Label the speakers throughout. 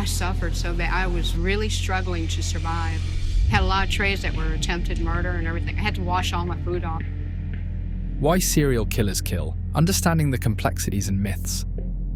Speaker 1: suffered so bad. I was really struggling to survive. Had a lot of trays that were attempted murder and everything. I had to wash all my food off.
Speaker 2: Why serial killers kill? Understanding the complexities and myths.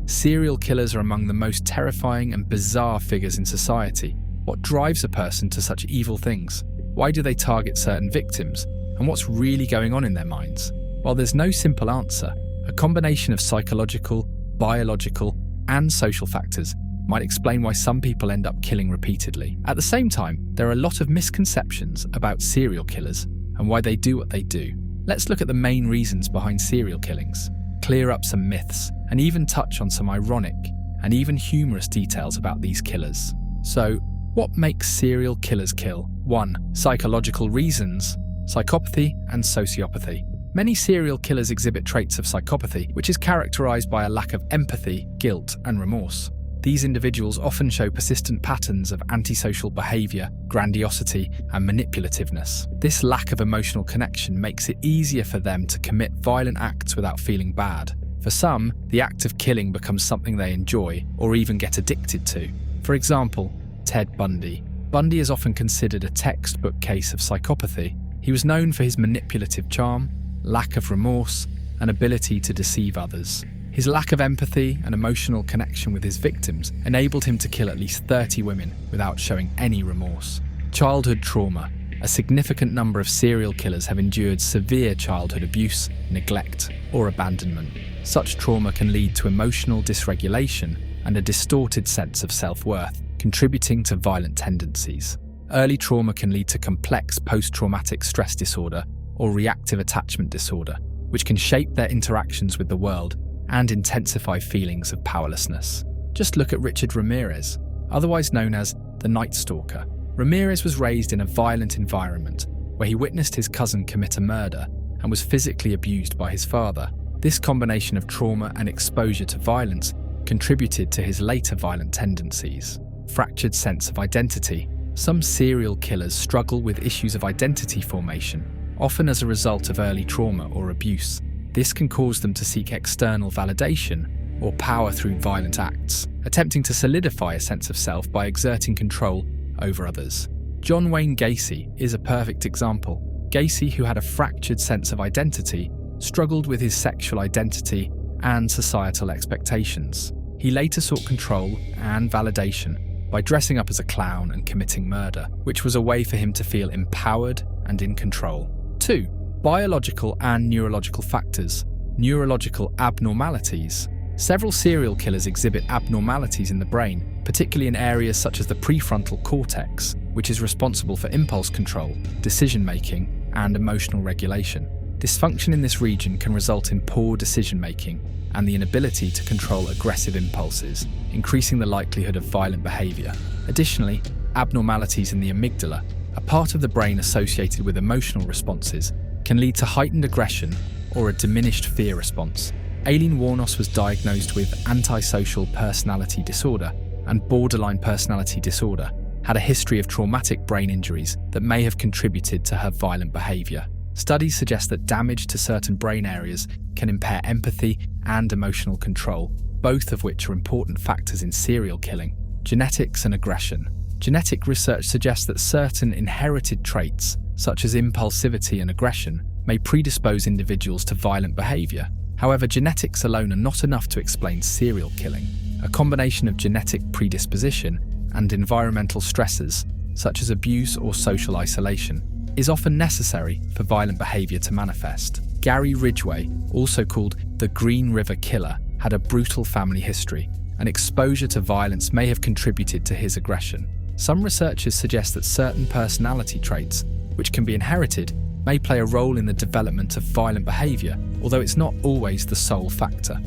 Speaker 2: Serial killers are among the most terrifying and bizarre figures in society. What drives a person to such evil things? Why do they target certain victims? And what's really going on in their minds? While there's no simple answer, a combination of psychological, biological, and social factors might explain why some people end up killing repeatedly. At the same time, there are a lot of misconceptions about serial killers and why they do what they do. Let's look at the main reasons behind serial killings, clear up some myths, and even touch on some ironic and even humorous details about these killers. So, what makes serial killers kill? 1. Psychological reasons, psychopathy and sociopathy. Many serial killers exhibit traits of psychopathy, which is characterized by a lack of empathy, guilt, and remorse. These individuals often show persistent patterns of antisocial behavior, grandiosity, and manipulativeness. This lack of emotional connection makes it easier for them to commit violent acts without feeling bad. For some, the act of killing becomes something they enjoy or even get addicted to. For example, Ted Bundy. Bundy is often considered a textbook case of psychopathy. He was known for his manipulative charm, lack of remorse, and ability to deceive others. His lack of empathy and emotional connection with his victims enabled him to kill at least 30 women without showing any remorse. Childhood trauma. A significant number of serial killers have endured severe childhood abuse, neglect, or abandonment. Such trauma can lead to emotional dysregulation and a distorted sense of self-worth, contributing to violent tendencies. Early trauma can lead to complex post-traumatic stress disorder or reactive attachment disorder, which can shape their interactions with the world and intensify feelings of powerlessness. Just look at Richard Ramirez, otherwise known as the Night Stalker. Ramirez was raised in a violent environment where he witnessed his cousin commit a murder and was physically abused by his father. This combination of trauma and exposure to violence contributed to his later violent tendencies. Fractured sense of identity. Some serial killers struggle with issues of identity formation, often as a result of early trauma or abuse. This can cause them to seek external validation or power through violent acts, attempting to solidify a sense of self by exerting control over others. John Wayne Gacy is a perfect example. Gacy, who had a fractured sense of identity, struggled with his sexual identity and societal expectations. He later sought control and validation by dressing up as a clown and committing murder, which was a way for him to feel empowered and in control. 2. Biological and neurological factors. Neurological abnormalities. Several serial killers exhibit abnormalities in the brain, particularly in areas such as the prefrontal cortex, which is responsible for impulse control, decision-making, and emotional regulation. Dysfunction in this region can result in poor decision-making and the inability to control aggressive impulses, increasing the likelihood of violent behavior. Additionally, abnormalities in the amygdala, a part of the brain associated with emotional responses, can lead to heightened aggression or a diminished fear response. Aileen Wuornos was diagnosed with antisocial personality disorder and borderline personality disorder, had a history of traumatic brain injuries that may have contributed to her violent behavior. Studies suggest that damage to certain brain areas can impair empathy and emotional control, both of which are important factors in serial killing. Genetics and aggression. Genetic research suggests that certain inherited traits, such as impulsivity and aggression, may predispose individuals to violent behavior. However, genetics alone are not enough to explain serial killing. A combination of genetic predisposition and environmental stressors, such as abuse or social isolation, is often necessary for violent behavior to manifest. Gary Ridgway, also called the Green River Killer, had a brutal family history, and exposure to violence may have contributed to his aggression. Some researchers suggest that certain personality traits, which can be inherited, may play a role in the development of violent behavior, although it's not always the sole factor.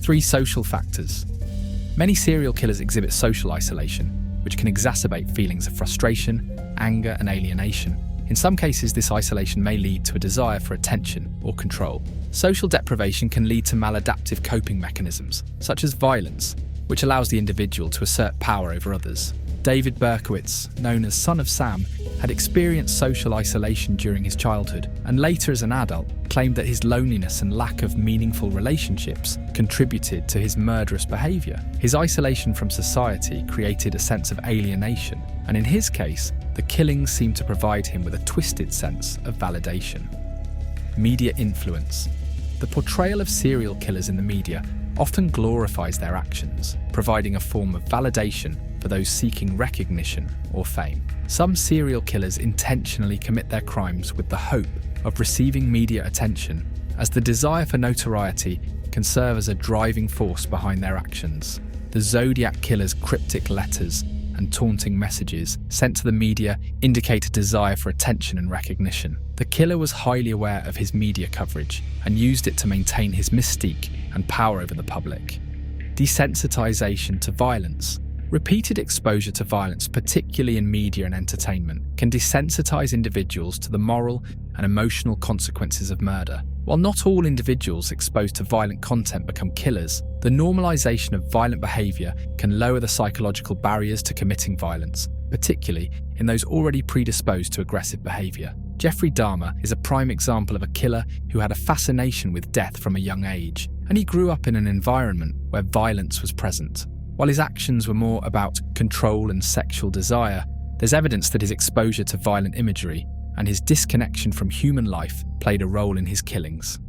Speaker 2: 3. Social factors. Many serial killers exhibit social isolation, which can exacerbate feelings of frustration, anger, and alienation. In some cases, this isolation may lead to a desire for attention or control. Social deprivation can lead to maladaptive coping mechanisms, such as violence, which allows the individual to assert power over others. David Berkowitz, known as Son of Sam, had experienced social isolation during his childhood, and later as an adult claimed that his loneliness and lack of meaningful relationships contributed to his murderous behaviour. His isolation from society created a sense of alienation, and in his case, the killings seemed to provide him with a twisted sense of validation. Media influence. The portrayal of serial killers in the media often glorifies their actions, providing a form of validation for those seeking recognition or fame. Some serial killers intentionally commit their crimes with the hope of receiving media attention, as the desire for notoriety can serve as a driving force behind their actions. The Zodiac Killer's cryptic letters and taunting messages sent to the media indicate a desire for attention and recognition. The killer was highly aware of his media coverage and used it to maintain his mystique and power over the public. Desensitization to violence. Repeated exposure to violence, particularly in media and entertainment, can desensitize individuals to the moral and emotional consequences of murder. While not all individuals exposed to violent content become killers, the normalization of violent behavior can lower the psychological barriers to committing violence, particularly in those already predisposed to aggressive behavior. Jeffrey Dahmer is a prime example of a killer who had a fascination with death from a young age, and he grew up in an environment where violence was present. While his actions were more about control and sexual desire, there's evidence that his exposure to violent imagery and his disconnection from human life played a role in his killings.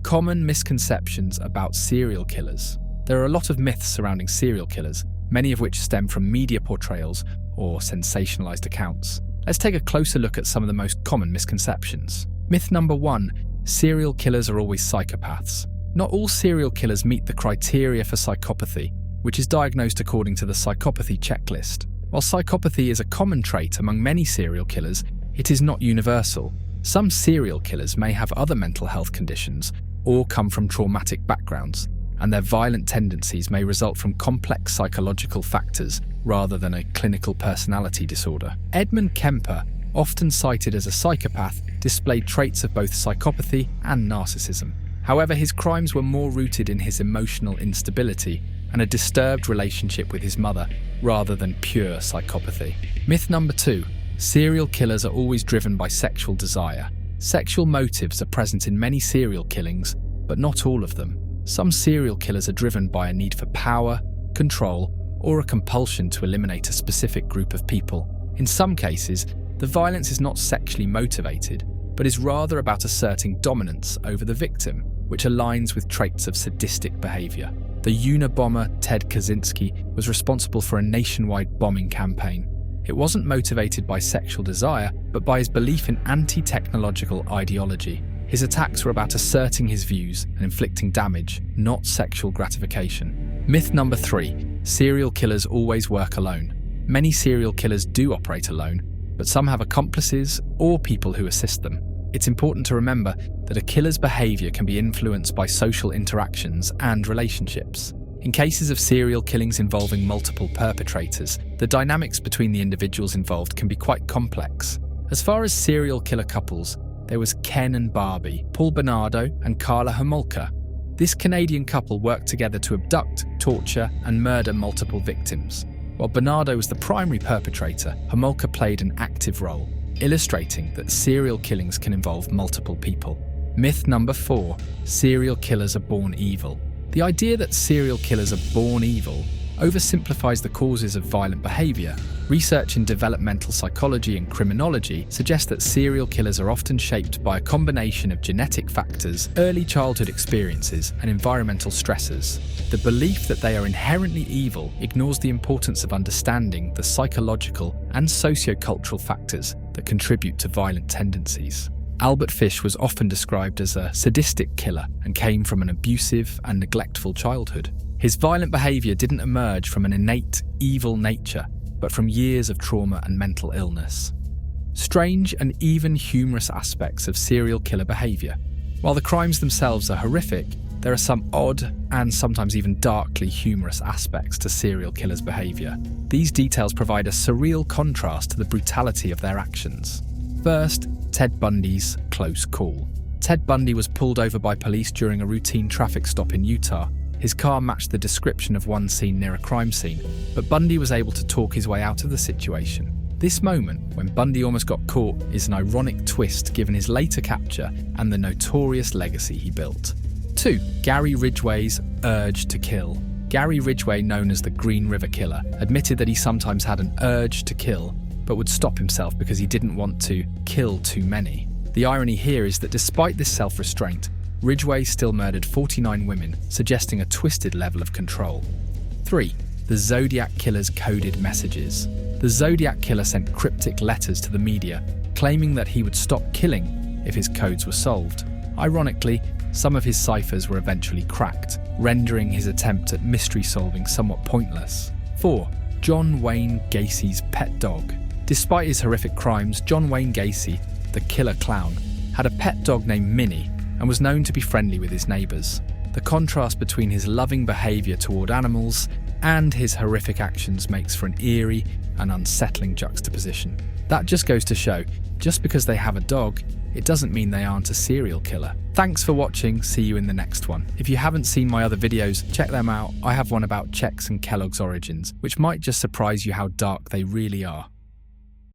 Speaker 2: Common misconceptions about serial killers. There are a lot of myths surrounding serial killers, many of which stem from media portrayals or sensationalized accounts. Let's take a closer look at some of the most common misconceptions. Myth number 1, serial killers are always psychopaths. Not all serial killers meet the criteria for psychopathy, which is diagnosed according to the psychopathy checklist. While psychopathy is a common trait among many serial killers, it is not universal. Some serial killers may have other mental health conditions or come from traumatic backgrounds, and their violent tendencies may result from complex psychological factors rather than a clinical personality disorder. Edmund Kemper, often cited as a psychopath, displayed traits of both psychopathy and narcissism. However, his crimes were more rooted in his emotional instability and a disturbed relationship with his mother, rather than pure psychopathy. Myth number 2, serial killers are always driven by sexual desire. Sexual motives are present in many serial killings, but not all of them. Some serial killers are driven by a need for power, control, or a compulsion to eliminate a specific group of people. In some cases, the violence is not sexually motivated, but is rather about asserting dominance over the victim, which aligns with traits of sadistic behavior. The Unabomber Ted Kaczynski was responsible for a nationwide bombing campaign. It wasn't motivated by sexual desire, but by his belief in anti-technological ideology. His attacks were about asserting his views and inflicting damage, not sexual gratification. Myth number 3, serial killers always work alone. Many serial killers do operate alone, but some have accomplices or people who assist them. It's important to remember that a killer's behavior can be influenced by social interactions and relationships. In cases of serial killings involving multiple perpetrators, the dynamics between the individuals involved can be quite complex. As far as serial killer couples, there was Ken and Barbie, Paul Bernardo and Carla Homolka. This Canadian couple worked together to abduct, torture and murder multiple victims. While Bernardo was the primary perpetrator, Homolka played an active role, illustrating that serial killings can involve multiple people. Myth number 4, serial killers are born evil. The idea that serial killers are born evil oversimplifies the causes of violent behavior. Research in developmental psychology and criminology suggests that serial killers are often shaped by a combination of genetic factors, early childhood experiences, and environmental stressors. The belief that they are inherently evil ignores the importance of understanding the psychological and sociocultural factors that contribute to violent tendencies. Albert Fish was often described as a sadistic killer and came from an abusive and neglectful childhood. His violent behaviour didn't emerge from an innate evil nature, but from years of trauma and mental illness. Strange and even humorous aspects of serial killer behaviour. While the crimes themselves are horrific, there are some odd and sometimes even darkly humorous aspects to serial killers' behaviour. These details provide a surreal contrast to the brutality of their actions. First, Ted Bundy's close call. Ted Bundy was pulled over by police during a routine traffic stop in Utah. His car matched the description of one seen near a crime scene, but Bundy was able to talk his way out of the situation. This moment, when Bundy almost got caught, is an ironic twist given his later capture and the notorious legacy he built. 2. Gary Ridgway's urge to kill. Gary Ridgway, known as the Green River Killer, admitted that he sometimes had an urge to kill, but would stop himself because he didn't want to kill too many. The irony here is that despite this self-restraint, Ridgway still murdered 49 women, suggesting a twisted level of control. 3. The Zodiac Killer's coded messages. The Zodiac Killer sent cryptic letters to the media, claiming that he would stop killing if his codes were solved. Ironically, some of his ciphers were eventually cracked, rendering his attempt at mystery solving somewhat pointless. 4. John Wayne Gacy's pet dog. Despite his horrific crimes, John Wayne Gacy, the killer clown, had a pet dog named Minnie and was known to be friendly with his neighbours. The contrast between his loving behaviour toward animals and his horrific actions makes for an eerie and unsettling juxtaposition. That just goes to show, just because they have a dog, it doesn't mean they aren't a serial killer. Thanks for watching, see you in the next one. If you haven't seen my other videos, check them out. I have one about Chex and Kellogg's origins, which might just surprise you how dark they really are.